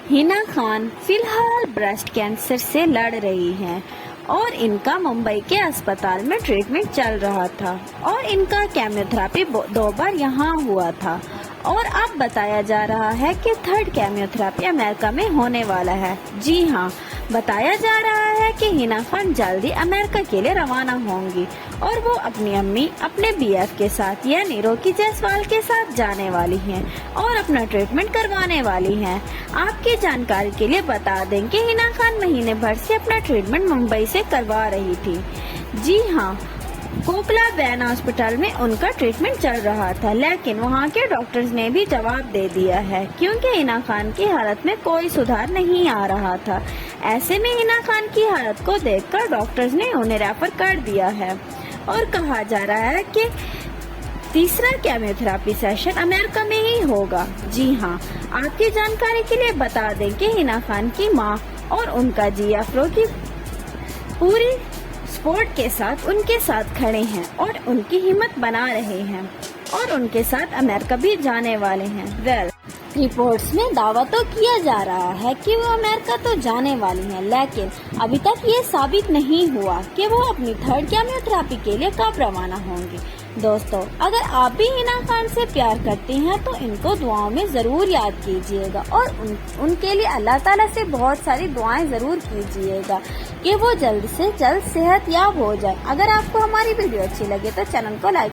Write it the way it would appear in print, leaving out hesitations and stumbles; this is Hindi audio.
हिना खान फिलहाल ब्रेस्ट कैंसर से लड़ रही हैं और इनका मुंबई के अस्पताल में ट्रीटमेंट चल रहा था और इनका केमोथेरेपी 2 बार यहाँ हुआ था और अब बताया जा रहा है कि 3rd केमोथेरेपी अमेरिका में होने वाला है। जी हाँ, बताया जा रहा है कि हिना खान जल्दी अमेरिका के लिए रवाना होंगी और वो अपनी अम्मी अपने बीएफ के साथ यानी रॉकी जायसवाल के साथ जाने वाली हैं और अपना ट्रीटमेंट करवाने वाली हैं। आपकी जानकारी के लिए बता दें कि हिना खान महीने भर से अपना ट्रीटमेंट मुंबई से करवा रही थी। जी हाँ, कोकला बैन हॉस्पिटल में उनका ट्रीटमेंट चल रहा था, लेकिन वहां के डॉक्टर्स ने भी जवाब दे दिया है क्योंकि हिना खान की हालत में कोई सुधार नहीं आ रहा था। ऐसे में हिना खान की हालत को देखकर डॉक्टर्स ने उन्हें रेफर कर दिया है और कहा जा रहा है कि 3रा केमोथेरेपी सेशन अमेरिका में ही होगा। जी हाँ, आपकी जानकारी के लिए बता दें कि हिना खान की मां और उनका जी अफरो की पूरी सपोर्ट के साथ उनके साथ खड़े हैं और उनकी हिम्मत बना रहे हैं और उनके साथ अमेरिका भी जाने वाले हैं। रिपोर्ट्स में दावा तो किया जा रहा है कि वो अमेरिका तो जाने वाली हैं, लेकिन अभी तक ये साबित नहीं हुआ कि वो अपनी 3rd केमोथेरेपी के लिए कब रवाना होंगी। दोस्तों, अगर आप भी हिना खान से प्यार करती हैं तो इनको दुआओं में जरूर याद कीजिएगा और उनके लिए अल्लाह ताला से बहुत सारी दुआएं जरूर कीजिएगा कि वो जल्द से जल्द सेहत याब हो जाए। अगर आपको हमारी वीडियो अच्छी लगे तो चैनल को लाइक